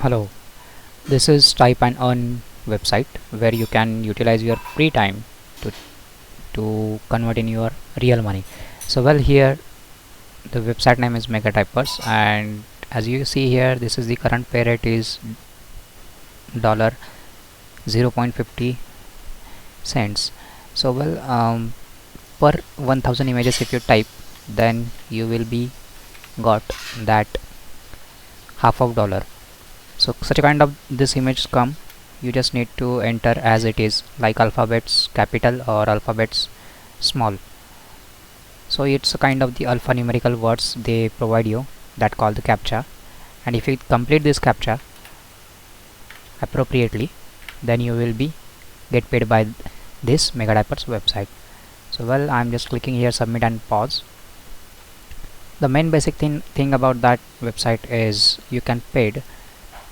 Hello, this is Type and Earn website where you can utilize your free time to, to convert in your real money. Here the website name is Mega Typers, and as you see here, this is the current pay rate is dollar 0.50 cents. Per 1000 images if you type, then you will be got that half of dollar. So such a kind of this image come, you just need to enter as it is, like alphabets capital or alphabets small. So it's a kind of the alphanumerical words they provide you that call the captcha, and if you complete this captcha appropriately, then you will be get paid by this Mega Typers website. I'm just clicking here submit and pause. The main basic thing about that website is you can paid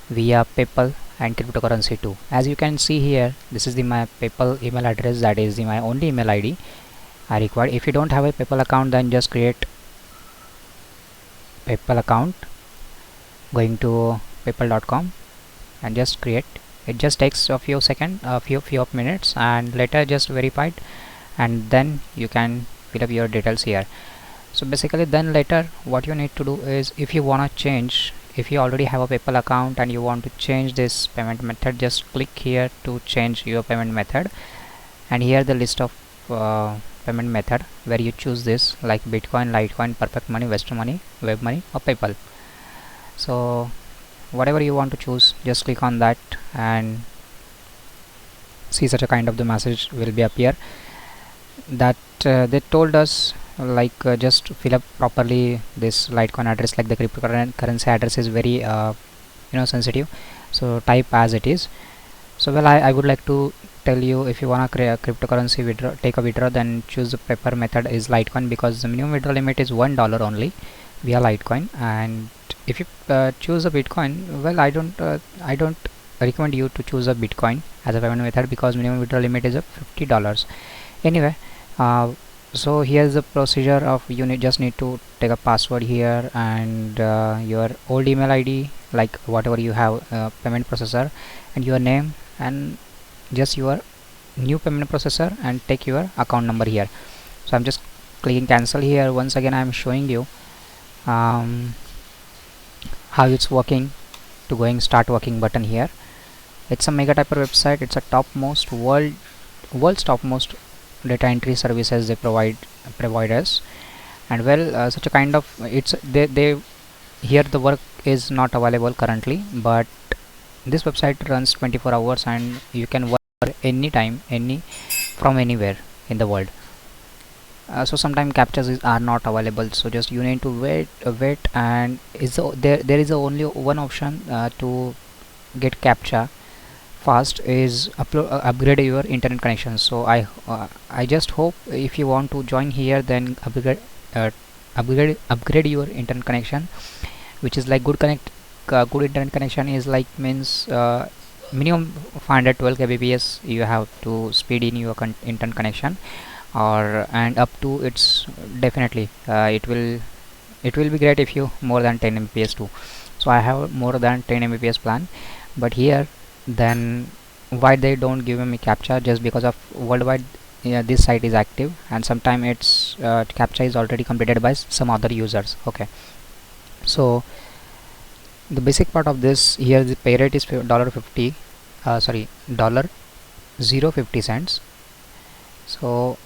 via PayPal and cryptocurrency too. As you can see here, this is my PayPal email address, that is my only email ID I require. If you don't have a PayPal account, then just create PayPal account, going to paypal.com and just create. It just takes a few seconds, a few of minutes, and later just verify it, and then you can fill up your details here. So basically then later what you need to do is, if you want to change, if you already have a PayPal account and you want to change this payment method, just click here to change your payment method, and here the list of payment method where you choose this, like Bitcoin, Litecoin, Perfect Money, Western Money, Web Money or PayPal. So whatever you want to choose, just click on that and see such a kind of the message will be appear that they told us, just fill up properly this Litecoin address, like the cryptocurrency address is very sensitive, so type as it is. I would like to tell you, if you want to create a cryptocurrency withdraw, take a withdraw, then choose the paper method is Litecoin, because the minimum withdrawal limit is $1 only via Litecoin. And if you choose a Bitcoin, I don't recommend you to choose a Bitcoin as a payment method, because minimum withdrawal limit is $50 anyway. So here's the procedure of, you just need to take a password here, and your old email ID, like whatever you have, payment processor, and your name, and just your new payment processor, and take your account number here. So I'm just clicking cancel here. Once again I'm showing you how it's working, to going start working button here. It's a Mega Typer website. It's a topmost world's topmost data entry services they provide us. And such a kind of, it's they here the work is not available currently, but this website runs 24 hours and you can work anytime, from anywhere in the world. So sometimes captchas are not available, so just you need to wait, and there is only one option to get captcha fast, is upgrade your internet connection. So I just hope, if you want to join here, then upgrade your internet connection, which is like good internet connection is like, means minimum 512 kbps you have to speed in your internet connection, and up to, it's definitely it will be great if you more than 10 mbps too. So I have more than 10 mbps plan, but here then why they don't give me captcha, just because of worldwide this site is active, and sometime its captcha is already completed by some other users. Okay, so the basic part of this here, the pay rate is $50, sorry, dollar 0.50 cents. So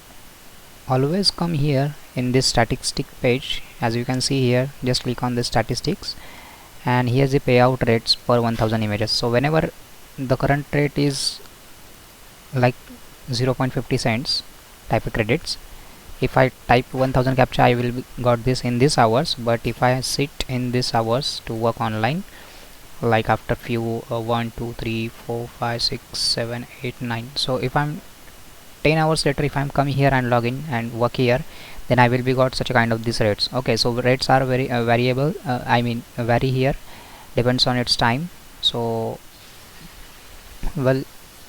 always come here in this statistic page. As you can see here, just click on the statistics, and here's the payout rates per 1000 images. So whenever the current rate is like 0.50 cents type of credits, if I type 1000 captcha, I will got this in this hours. But if I sit in this hours to work online, like after few 1 2 3 4 5 6 7 8 9, so if I'm 10 hours later, if I'm coming here and log in and work here, then I will be got such a kind of these rates. Okay, so rates are very variable, vary here, depends on its time. So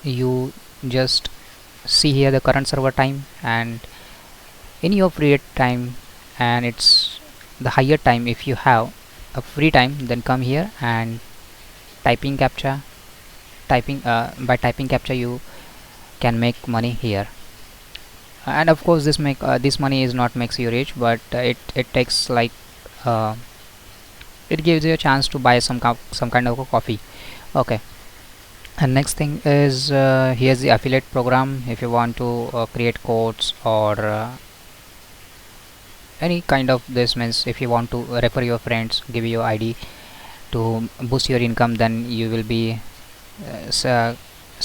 you just see here the current server time and in your free time, and it's the higher time. If you have a free time, then come here and typing captcha. By typing captcha you can make money here. And of course this money is not makes you rich, but it takes like uh, it gives you a chance to buy some kind of a coffee. Okay. And next thing is here's the affiliate program. If you want to create codes or any kind of this, means if you want to refer your friends, give your ID to boost your income, then you will be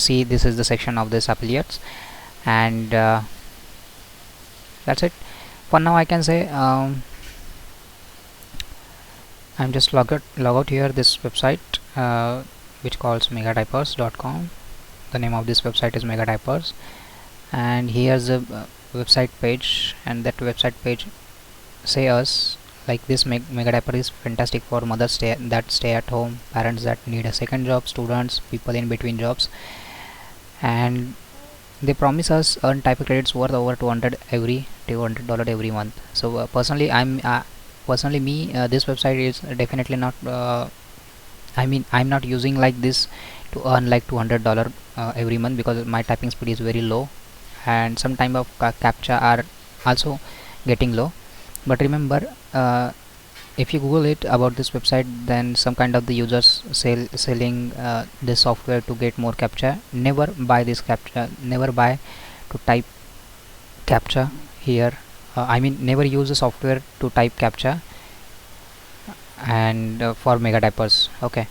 see this is the section of this affiliates. And that's it for now. I can say I'm just log out here this website which calls megadiapers.com. the name of this website is Megadiapers, and here's the website page, and that website page say us like this: Megadiaper is fantastic for mothers that stay at home, parents that need a second job, students, people in between jobs, and they promise us earn type of credits worth over $200 every month. So personally me, this website is definitely not I'm not using like this to earn like $200 every month, because my typing speed is very low and some time of captcha are also getting low. But remember, if you Google it about this website, then some kind of the users selling this software to get more captcha. Never buy this captcha, never buy to type captcha here. Never use the software to type captcha and for Megadiapers. Okay,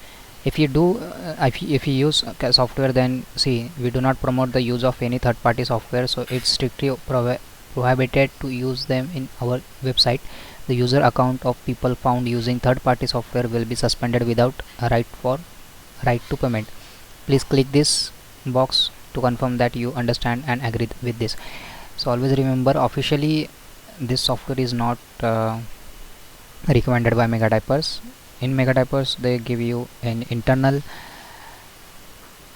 if you do if you use software, then see, we do not promote the use of any third-party software, so it's strictly prohibited to use them in our website. The user account of people found using third-party software will be suspended without a right to payment. Please click this box to confirm that you understand and agree with this. So always remember, officially this software is not recommended by Megadiapers. In Megadiapers they give you an internal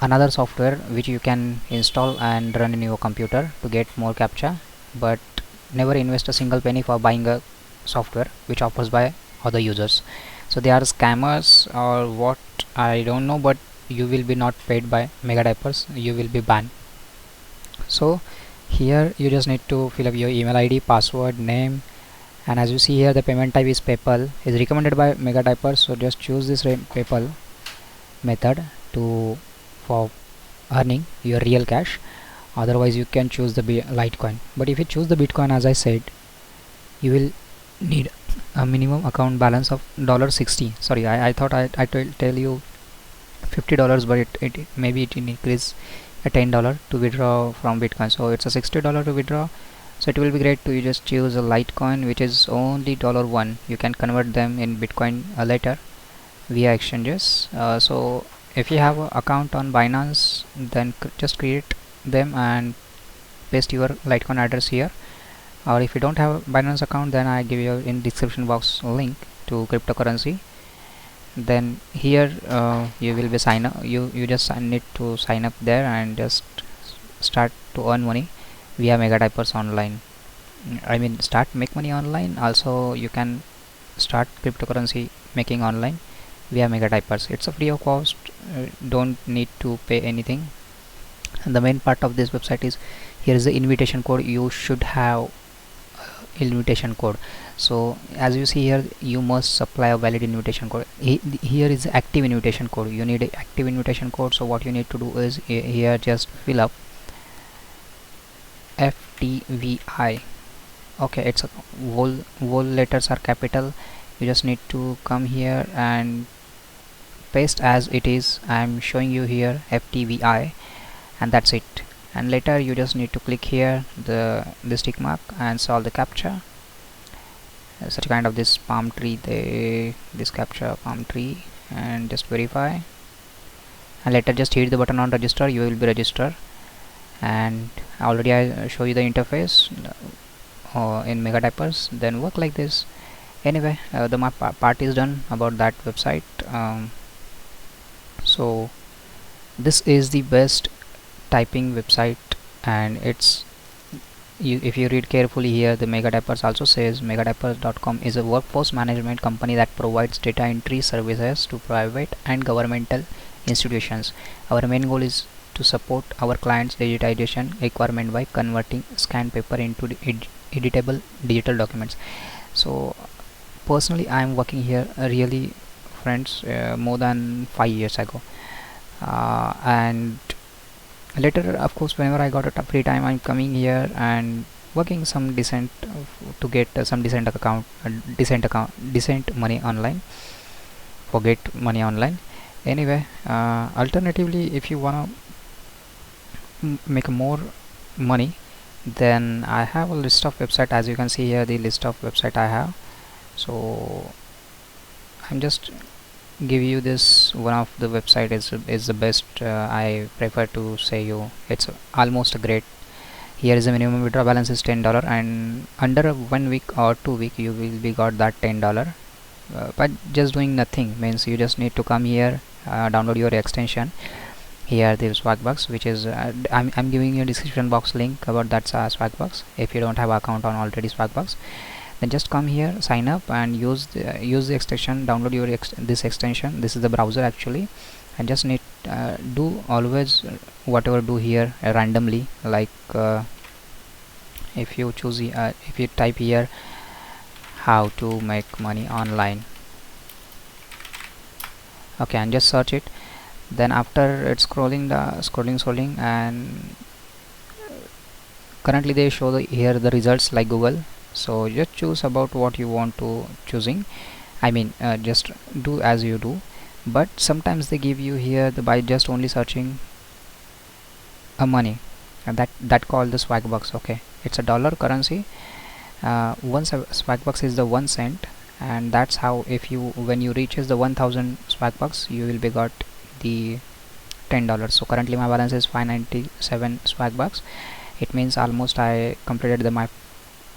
another software which you can install and run in your computer to get more captcha, but never invest a single penny for buying a software which offers by other users. So they are scammers or what, I don't know, but you will be not paid by Megadiapers, you will be banned. So here you just need to fill up your email ID, password, name, and as you see here the payment type is PayPal, is recommended by Megadiapers. So just choose this PayPal method for earning your real cash. Otherwise you can choose the Litecoin, but if you choose the Bitcoin, as I said, you will need a minimum account balance of $60. Sorry, I thought I tell you $50, but it maybe it increase a $10 to withdraw from Bitcoin, so it's a $60 to withdraw. So it will be great to you just choose a Litecoin which is only $1. You can convert them in Bitcoin later via exchanges. So if you have an account on Binance, then just create them and paste your Litecoin address here. Or if you don't have a Binance account, then I give you in description box link to cryptocurrency. Then here you will be sign up, you just need to sign up there and just start to earn money via Megadiapers online. Start make money online. Also you can start cryptocurrency making online via Megadiapers. It's a free of cost, don't need to pay anything. And the main part of this website is, here is the invitation code. You should have invitation code. So as you see here, you must supply a valid invitation code. Here is the active invitation code, you need an active invitation code. So what you need to do is here just fill up FTVI. okay, it's a whole letters are capital. You just need to come here and paste as it is. I'm showing you here FTVI, and that's it. And later you just need to click here the tick mark and solve the captcha. Such kind of this palm tree, this captcha palm tree, and just verify, and later just hit the button on register. You will be registered, and already I show you the interface in Megadiapers. Then work like this. Anyway, the part is done about that website. So this is the best typing website, and it's if you read carefully here, the Megadiapers also says Megadiapers.com is a workforce management company that provides data entry services to private and governmental institutions. Our main goal is to support our clients' digitization requirement by converting scanned paper into the editable digital documents. So personally, I am working here really, friends, more than 5 years ago, and later, of course, whenever I got a free time, I'm coming here and working some decent to get some decent money online, for get money online. Anyway, alternatively, if you wanna make more money, then I have a list of website. As you can see here, the list of website I have. So I'm just give you this one of the website is the best. I prefer to say you it's almost great. Here is the minimum withdrawal balance is $10, and under 1 week or 2 week you will be got that $10. But just doing nothing means you just need to come here, download your extension. Here the Swagbucks, which is I'm giving you a description box link about that Swagbucks. If you don't have account on already Swagbucks, then just come here, sign up, and use the extension. Download your this extension. This is the browser actually, and just need do always whatever do here randomly, like if you choose if you type here how to make money online, okay, and just search it. Then after it's scrolling, and currently they show here the results like Google. So just choose about what you want to choosing. I mean, just do as you do. But sometimes they give you here by just only searching a money, and that called the Swagbucks. Okay, it's a dollar currency. One Swagbucks is the 1 cent, and that's how if you when you reaches the 1000 Swagbucks, you will be got the $10. So currently my balance is 597 Swagbucks. It means almost I completed my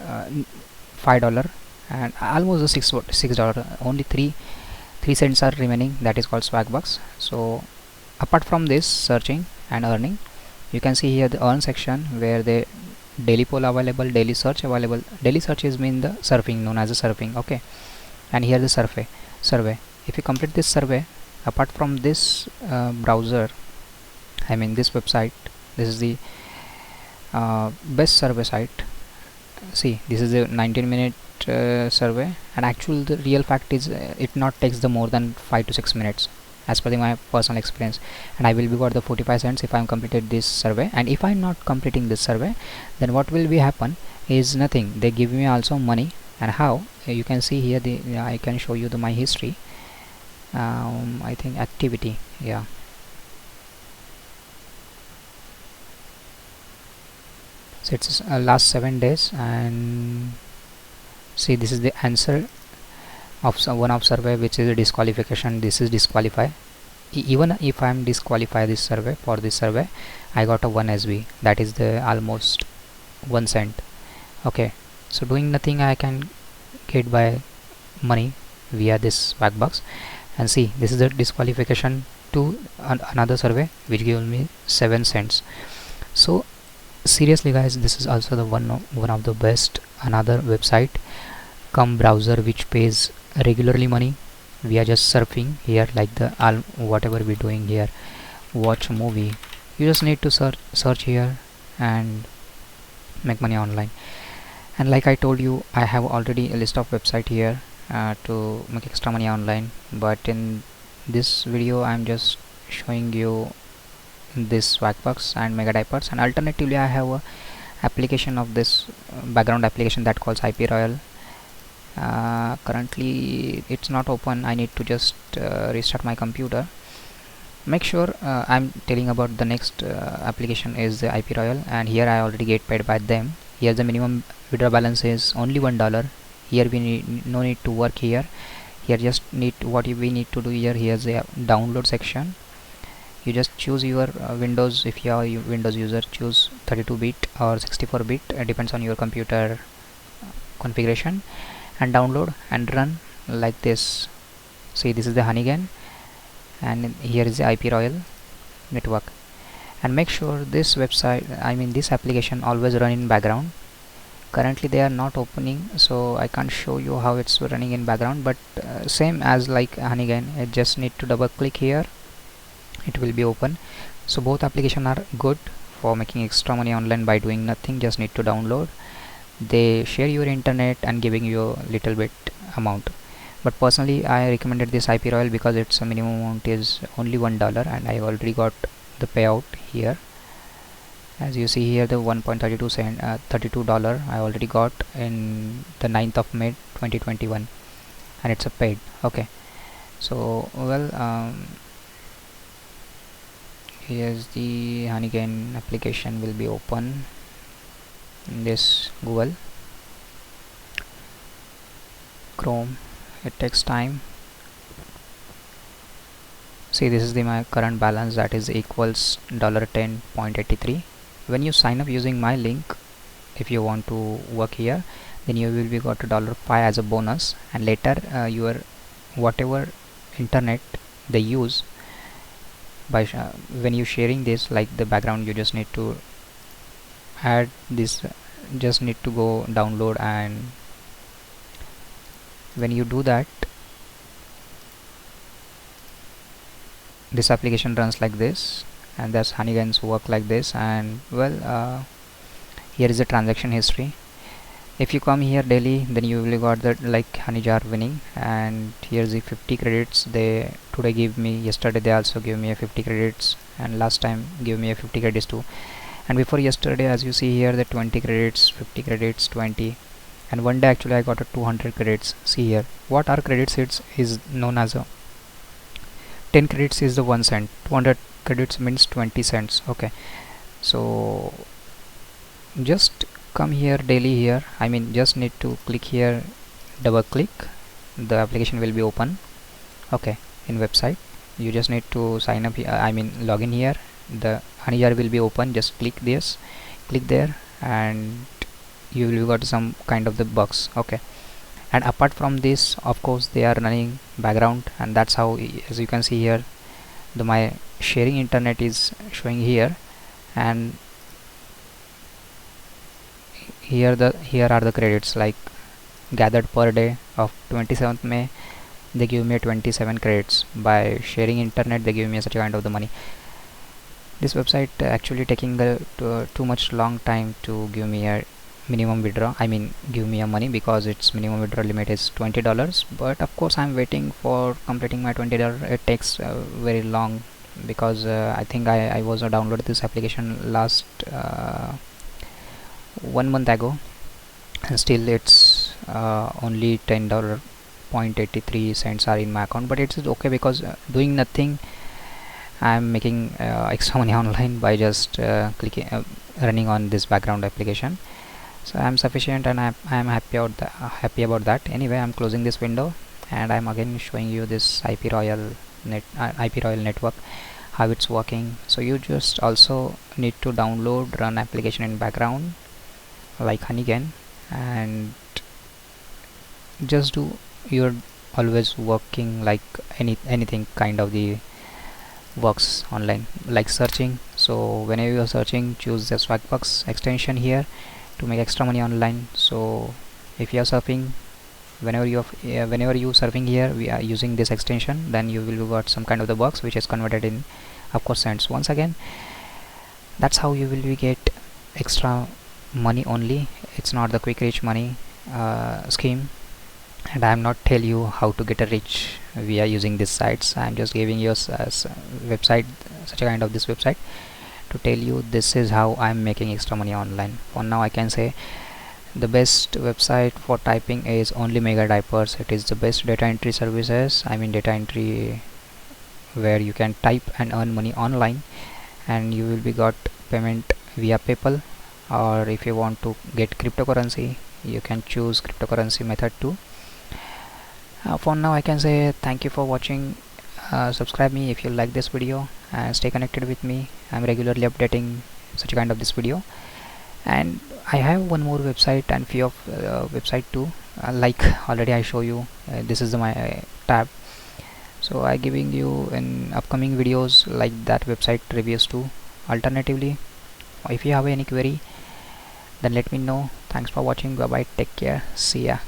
$5 and almost the $6. Only three cents are remaining. That is called Swagbucks. So apart from this searching and earning, you can see here the earn section where the daily poll available, daily search available. Daily search is mean the surfing, known as the surfing. Okay, and here the survey. If you complete this survey, apart from this browser, I mean this website, this is the best survey site. See, this is a 19-minute survey, and actual the real fact is it not takes the more than 5 to 6 minutes as per my personal experience, and I will be got the 45 cents if I am completed this survey. And if I am not completing this survey, then what will be happen is nothing. They give me also money. And how? You can see here I can show you my history. I think activity, yeah. So it's last 7 days, and see, this is the answer of one of survey, which is a disqualification. This is disqualify. Even if I am disqualify this survey, for this survey I got a 1 SB, that is the almost 1 cent. Okay, so doing nothing I can get by money via this Swagbucks. And see, this is the disqualification to another survey which gives me 7 cents. So seriously guys, this is also the one of the best another website come browser which pays regularly money. We are just surfing here like the whatever we're doing here, watch movie. You just need to search here and make money online. And like I told you, I have already a list of website here to make extra money online, but in this video I'm just showing you this Swagbucks and Mega Diapers. And alternatively I have a application of this background application that calls IP Royal. Currently it's not open. I need to just restart my computer. Make sure I'm telling about the next application is the IP Royal, and here I already get paid by them. Here the minimum withdrawal balance is only $1. Here we need no need to work here. Here just need what we need to do here. Here's the download section. You just choose your Windows. If you are a Windows user, choose 32-bit or 64-bit, depends on your computer configuration, and download and run like this. See, this is the Honeygain, and here is the IP Royal network. And make sure this website, I mean this application, always run in background. Currently they are not opening, so I can't show you how it's running in background, but same as like Honeygain. I just need to double click here. it will be open. So both applications are good for making extra money online by doing nothing, just need to download. They share your internet and giving you a little bit amount, but personally I recommended this IP Royal because its minimum amount is only $1 and I already got the payout here. As you see here, the 1.32 cent $32 I already got in the 9th of May 2021, and it's a paid. Okay, so well, here's the Honeygain application will be open in this Google Chrome. It takes time. See, this is my current balance, that is equals $10.83. when you sign up using my link, if you want to work here, then you will be got $5 as a bonus, and later your whatever internet they use by when you sharing this, like the background, you just need to add this, just need to go download, and when you do that, this application runs like this, and that's Honeygain's work like this. And well, here is the transaction history. If you come here daily, then you will got that like Honeyjar winning, and here's the 50 credits they today give me. Yesterday they also give me a 50 credits, and last time give me a 50 credits too. And before yesterday, as you see here, the 20 credits, 50 credits, 20, and one day actually I got a 200 credits. See here, what are credits? It is known as a 10 credits is the 1 cent, 200 credits means 20 cents. Okay, so just come here daily here, I mean just need to click here, double click, the application will be open. Okay, in website you just need to sign up here, I mean log in here, the Honeyjar will be open, just click this, click there, and you will got some kind of the box. Okay, and apart from this, of course they are running background, and that's how, as you can see here, the my sharing internet is showing here, and here are the credits like gathered per day of 27th May. They give me 27 credits by sharing internet. They give me such a kind of the money. This website actually taking the too much long time to give me a minimum withdraw, I mean give me a money, because its minimum withdrawal limit is $20. But of course I'm waiting for completing my $20. It takes very long, because I think I was downloaded this application last 1 month ago, and still it's only $10.83 are in my account. But it's okay, because doing nothing, I'm making extra money online by just clicking running on this background application. So I'm sufficient, and I'm happy about that. Anyway, I'm closing this window, and I'm again showing you this IP Royal network, how it's working. So you just also need to download, run application in background like Honeygain, and just do you're always working like anything kind of the works online, like searching. So whenever you are searching, choose the Swagbucks extension here to make extra money online. So if you are surfing, whenever you surfing here, we are using this extension, then you will got some kind of the box which is converted in, of course, cents. Once again, that's how you will get extra money only. It's not the quick rich money scheme, and I am not tell you how to get a rich via using these sites. I am just giving you a website, such a kind of this website, to tell you this is how I am making extra money online. For now, I can say the best website for typing is only Mega Diapers. It is the best data entry services, I mean data entry, where you can type and earn money online, and you will be got payment via PayPal, or if you want to get cryptocurrency, you can choose cryptocurrency method too. For now, I can say thank you for watching. Subscribe me if you like this video, and stay connected with me. I'm regularly updating such a kind of this video, and I have one more website and few of website too, like already I show you, this is my tab. So I giving you in upcoming videos like that website reviews too. Alternatively, if you have any query, then let me know. Thanks for watching. Bye bye, take care, see ya.